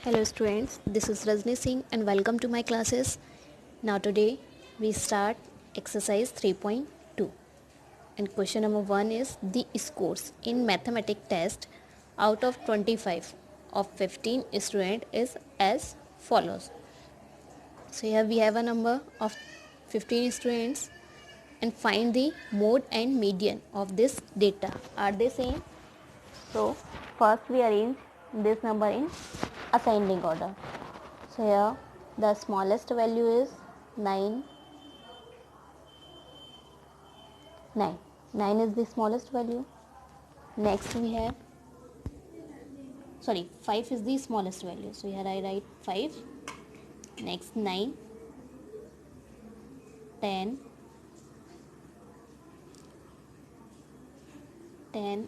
Hello students, this is Rajni Singh and welcome to my classes. Now today we start exercise 3.2 and question number 1 is the scores in mathematics test out of 25 of 15 student is as follows. So here we have a number of 15 students and find the mode and median of this data. Are they same? So first we arrange this number in ascending order. So here the smallest value is 9. 9 is the smallest value. Next we have 5 is the smallest value. So here I write 5. Next 9, 10, 10,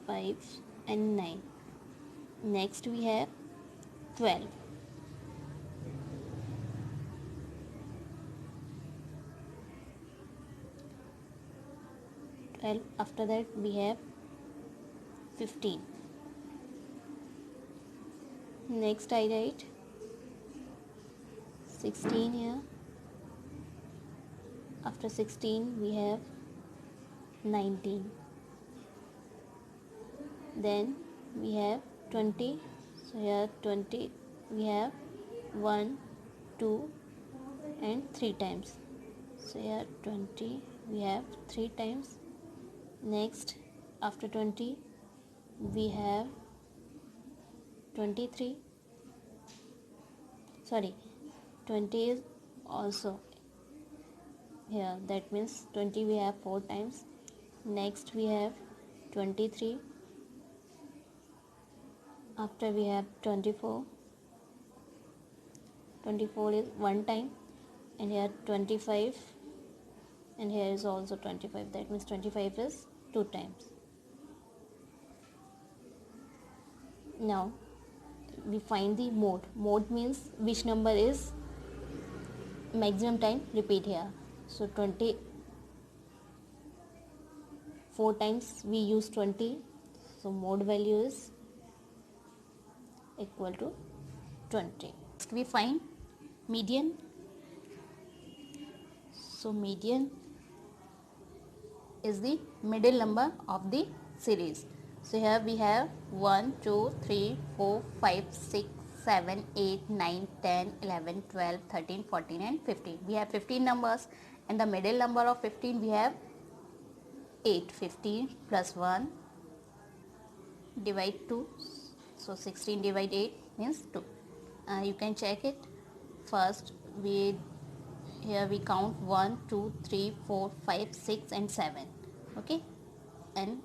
5 and 9. Next we have 12. 12. After that we have 15. Next I write 16 here. After 16 we have 19. Then we have 20. So here 20 we have 1, 2 and 3 times. So here 20 we have 3 times. Next after 20 we have 23. 20 is also here, that means 20 we have 4 times. Next we have 23. After we have 24. 24 is 1 time, and here 25, and here is also 25, that means 25 is 2 times. Now we find the mode means which number is maximum time repeat here. So 24 times we use 20, so mode value is equal to 20. Next we find median. So median is the middle number of the series. So here we have 1, 2, 3, 4, 5, 6, 7, 8, 9, 10, 11, 12, 13, 14 and 15. We have 15 numbers, and the middle number of 15 we have 8. 15 plus 1 divide 2. So 16 divide 8 means 2. You can check it. First we count 1, 2, 3, 4, 5, 6 and 7. Okay, and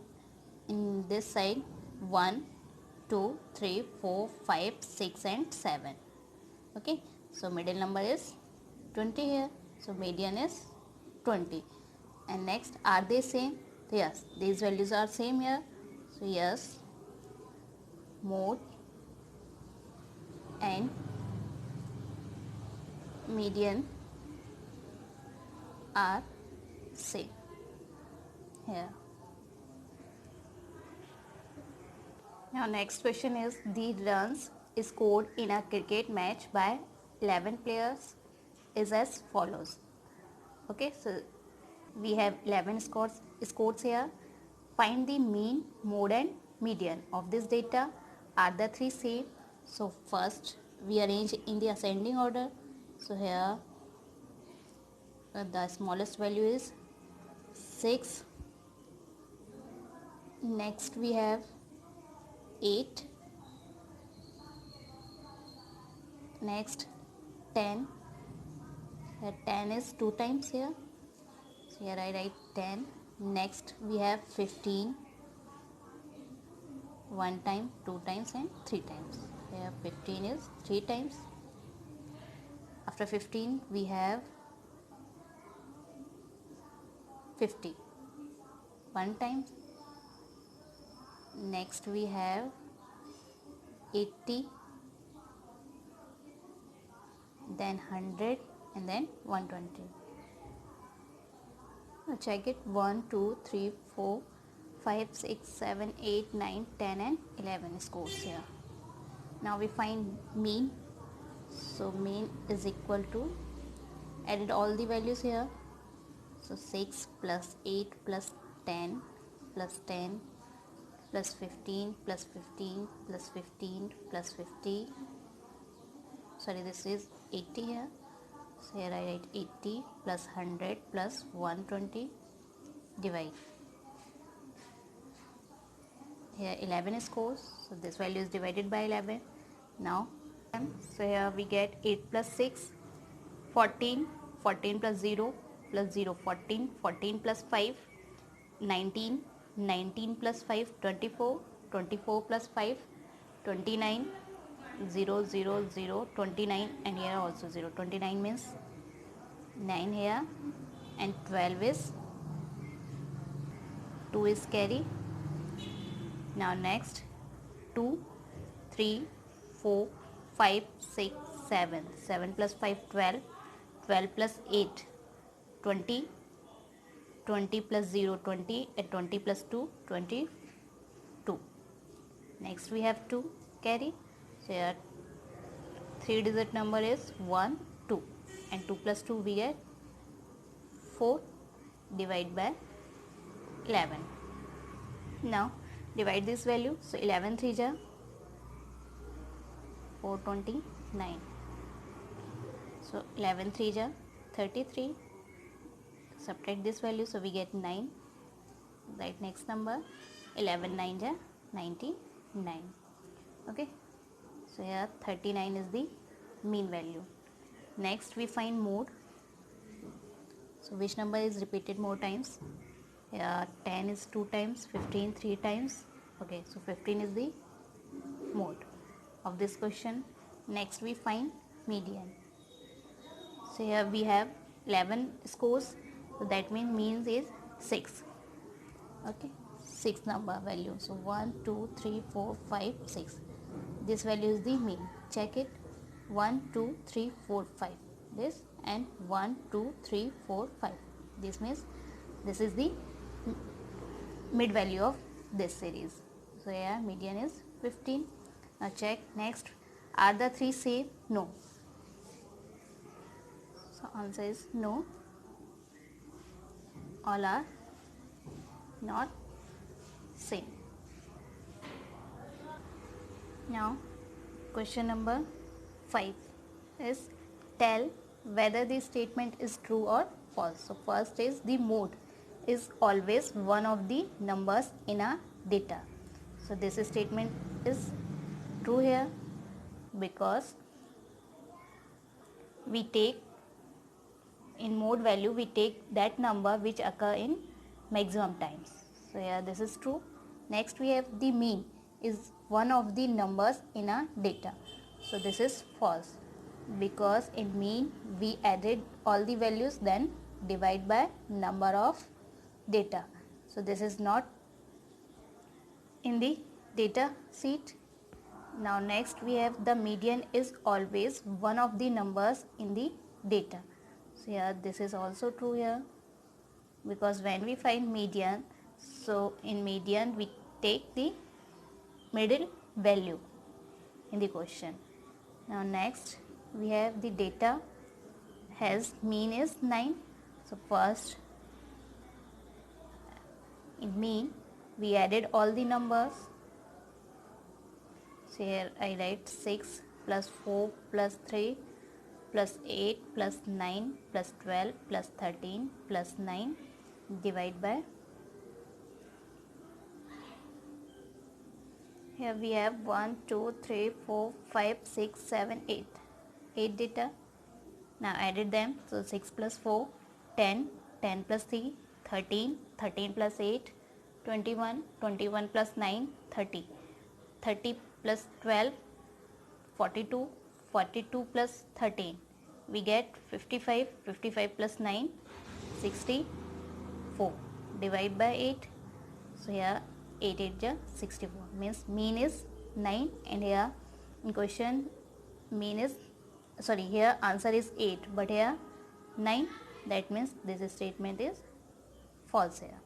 in this side 1, 2, 3, 4, 5, 6 and 7. Okay, so middle number is 20 here, so median is 20. And next, are they same? Yes, these values are same here. So yes, mode and median are same here. Now next question is the runs scored in a cricket match by 11 players is as follows. Okay, so we have 11 scores here. Find the mean, mode and median of this data. Are the three same? So first we arrange in the ascending order. So here the smallest value is 6. Next we have 8. Next 10. 10 is 2 times here, so here I write 10. Next we have 15. 1 time, 2 times and 3 times. Here 15 is 3 times. After 15 we have 50. 1 time. Next we have 80, then 100 and then 120. Now check it. 1, 2, 3, 4, 5, 6, 7, 8, 9, 10 and 11 scores here. Now we find mean. So mean is equal to, added all the values here. So 6 plus 8 plus 10 plus 10 plus 15 plus 15 plus 15 plus 50. Sorry, this is 80 here. So here I write 80 plus 100 plus 120, divide. Here 11 scores, so this value is divided by 11. Now, so here we get 8 plus 6, 14, 14 plus 0 plus 0, 14, 14 plus 5, 19, 19 plus 5, 24, 24 plus 5, 29, 0, 0, 0, 29, and here also 0. 29 means 9 here, and 12 is 2 is carry. Now next 2, 3, 4, 5, 6, 7. 7 plus 5, 12. 12 plus 8, 20. 20 plus 0, 20. And 20 plus 2, 22. Next we have 2 carry. So here 3 digit number is 1, 2. And 2 plus 2 we get 4, divide by 11. Now divide this value. So 11 3 ja 429. So 11 3 ja 33. Subtract this value, so we get 9. Write next number. 11 9 ja 99. Okay, so here 39 is the mean value. Next we find mode. So which number is repeated more times? Here 10 is 2 times, 15 3 times. Okay, so 15 is the mode of this question. Next we find median. So here we have 11 scores, so that means means is 6. Okay, 6 number value. So 1 2 3 4 5 6. This value is the mean. Check it. 1 2 3 4 5 this, and 1 2 3 4 5. This means this is the mid value of this series. So here median is 15. Now check next. Are the 3 same? No. So answer is no. All are not same. Now question number 5 is tell whether the statement is true or false. So first is the mode is always one of the numbers in a data. So this statement is true here because we take in mode value, we take that number which occur in maximum times. So here this is true. Next we have the mean is one of the numbers in a data. So this is false because in mean we added all the values, then divide by number of data. So this is not in the data sheet. Now next we have the median is always one of the numbers in the data. So here this is also true here because when we find median, so in median we take the middle value in the question. Now next we have the data has mean is 9. So first in mean we added all the numbers. So here I write 6 plus 4 plus 3 plus 8 plus 9 plus 12 plus 13 plus 9, divide by. Here we have 1 2 3 4 5 6 7 8. 8 data. Now added them. So 6 plus 4 10, 10 plus 3 13, 13 plus 8 21, 21 plus 9 30, 30 plus 12 42, 42 plus 13 we get 55, 55 plus 9 64, divide by 8. So here 8 8 ja 64 means mean is 9, and here in question mean is, sorry, here answer is 8 but here 9, that means this statement is false here.